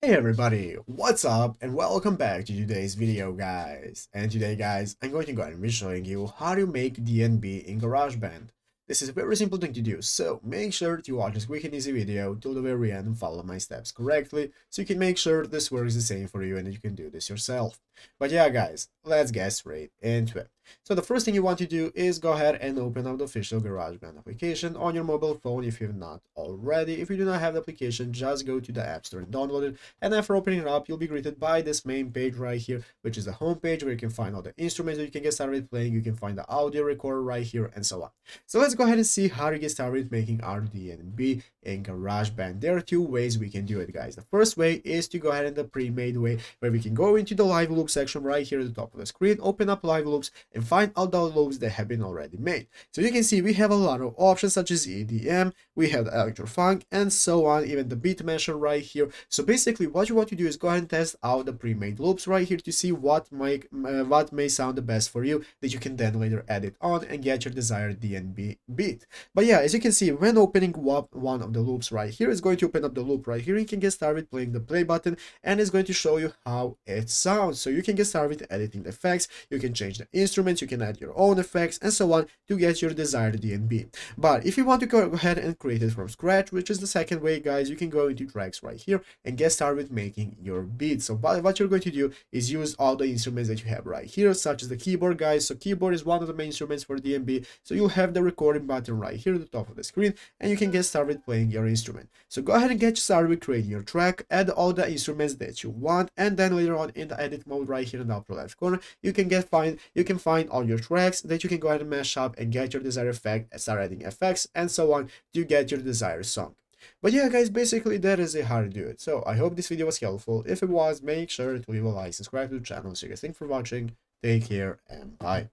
Hey everybody, what's up and welcome back to today's video guys. And today guys, I'm going to go ahead and be showing you how to make DNB in GarageBand. This is a very simple thing to do, so make sure to watch this quick and easy video till the very end and follow my steps correctly so you can make sure this works the same for you and that you can do this yourself. But yeah guys, let's get straight into it. So the first thing you want to do is go ahead and open up the official GarageBand application on your mobile phone if you've not already. If you do not have the application, just go to the App Store and download it. And after opening it up, you'll be greeted by this main page right here, which is the home page where you can find all the instruments that you can get started playing. You can find the audio recorder right here and so on. So let's go ahead and see how to get started making our DNB in GarageBand. There are two ways we can do it, guys. The first way is to go ahead in the pre-made way where we can go into the live loop section right here at the top of the screen, open up live loops and find all the loops that have been already made. So you can see we have a lot of options such as EDM, we have the electro funk and so on, even the beat mesher right here. So basically what you want to do is go ahead and test out the pre-made loops right here to see what may sound the best for you that you can then later edit on and get your desired DNB beat. But yeah, as you can see, when opening up one of the loops right here, it's going to open up the loop right here. You can get started playing the play button and it's going to show you how it sounds. So you can get started with editing the effects, you can change the instruments, you can add your own effects and so on to get your desired DNB. But if you want to go ahead and create it from scratch, which is the second way, guys, you can go into tracks right here and get started with making your beats. So what you're going to do is use all the instruments that you have right here, such as the keyboard, guys. So keyboard is one of the main instruments for DNB. So you'll have the recording button right here at the top of the screen and you can get started playing your instrument. So go ahead and get started with creating your track, add all the instruments that you want, and then later on in the edit mode right here in the upper left corner, you can find all your tracks that you can go ahead and mash up and get your desired effect, start adding effects and so on to get your desired song. But yeah guys, basically that is how to do it. So I hope this video was helpful. If it was, make sure to leave a like, subscribe to the channel. So you guys, thanks for watching, take care and bye.